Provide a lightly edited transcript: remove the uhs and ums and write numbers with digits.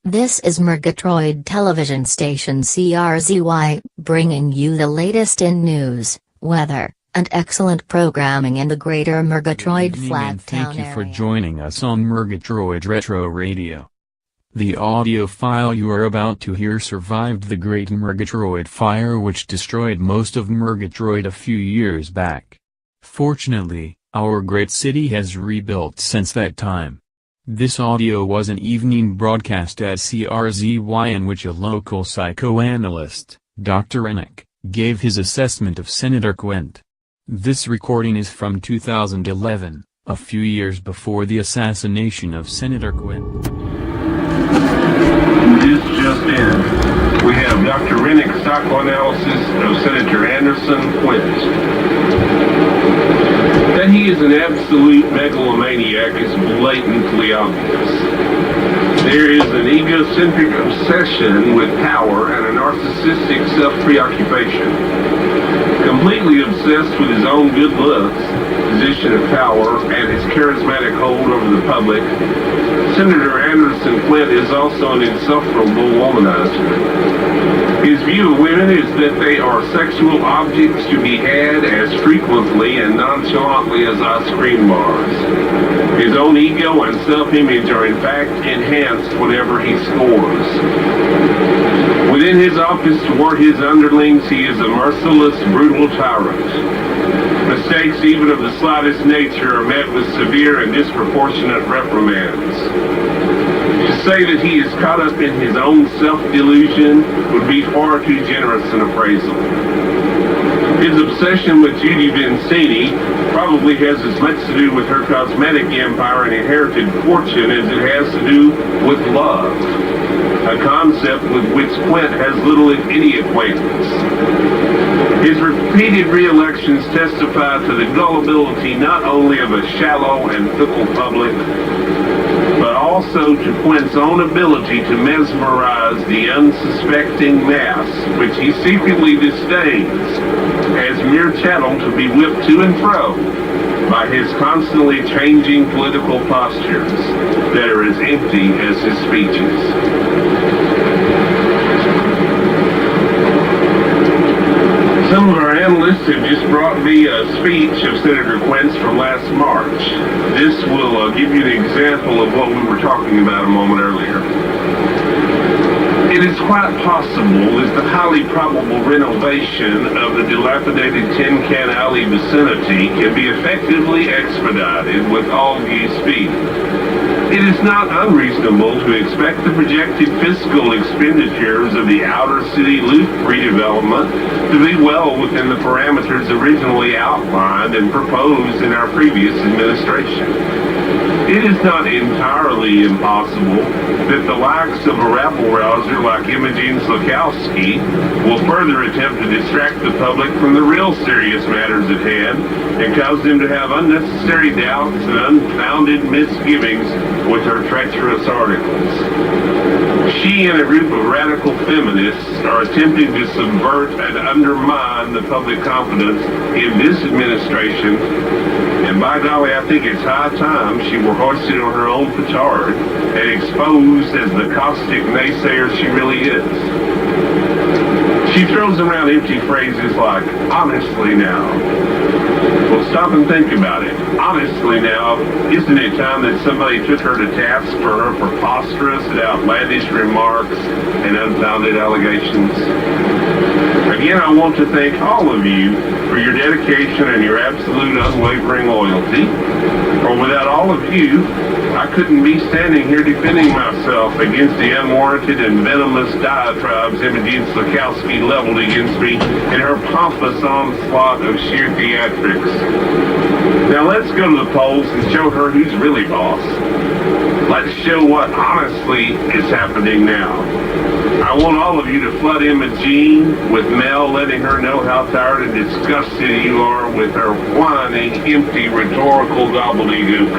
This is MERGATROID television station CRZY, bringing you the latest in news, weather, and excellent programming in the greater MERGATROID Flagtown area. Thank you for joining us on MERGATROID Retro Radio. The audio file you are about to hear survived the Great MERGATROID Fire, which destroyed most of MERGATROID a few years back. Fortunately, our great city has rebuilt since that time. This audio was an evening broadcast at CRZY in which a local psychoanalyst, Dr. Enoch, gave his assessment of Senator Quint. This recording is from 2011, a few years before the assassination of Senator Quint. This just in. We have Dr. Rennick's psychoanalysis of Senator Anderson Quint. That he is an absolute megalomaniac is blatantly obvious. There is an egocentric obsession with power and a narcissistic self-preoccupation. Completely obsessed with his own good looks, position of power, and his charismatic hold over the public, Senator Anderson Quint is also an insufferable womanizer. His view of women is that they are sexual objects to be had as frequently and nonchalantly as ice cream bars. His own ego and self-image are in fact enhanced whenever he scores. Within his office toward his underlings, he is a merciless, brutal tyrant. Mistakes even of the slightest nature are met with severe and disproportionate reprimands. To say that he is caught up in his own self-delusion would be far too generous an appraisal. His obsession with Judy Vincini probably has as much to do with her cosmetic empire and inherited fortune as it has to do with love, a concept with which Quint has little if any acquaintance. His repeated re-elections testify to the gullibility not only of a shallow and fickle public, but also to Quint's own ability to mesmerize the unsuspecting mass, which he secretly disdains, as mere chattel to be whipped to and fro by his constantly changing political postures that are as empty as his speeches. Some of our analysts have just brought me a speech of Senator Quint's from last March. This will give you an example of what we were talking about a moment earlier. It is quite possible that the highly probable renovation of the dilapidated Tin Can Alley vicinity can be effectively expedited with all due speed. It is not unreasonable to expect the projected fiscal expenditures of the outer city loop redevelopment to be well within the parameters originally outlined and proposed in our previous administration. It is not entirely impossible that the likes of a rabble-rouser like Imogen Slakowski will further attempt to distract the public from the real serious matters at hand and cause them to have unnecessary doubts and unfounded misgivings with her treacherous articles. She and a group of radical feminists are attempting to subvert and undermine the public confidence in this administration, and by golly, I think it's high time she were hoisted on her own petard and exposed as the caustic naysayer she really is. She throws around empty phrases like, honestly now. Well, stop and think about it. Honestly now, isn't it time that somebody took her to task for her preposterous and outlandish remarks and unfounded allegations? Again, I want to thank all of you for your dedication and your absolute unwavering loyalty. For without all of you, I couldn't be standing here defending myself against the unwarranted and venomous diatribes Imogen Slakowski leveled against me in her pompous onslaught of sheer theatrics. Now let's go to the polls and show her who's really boss. Let's show what honestly is happening now. I want all of you to flood Imogen with Mel, letting her know how tired and disgusted you are with her whining, empty, rhetorical gobbledygook.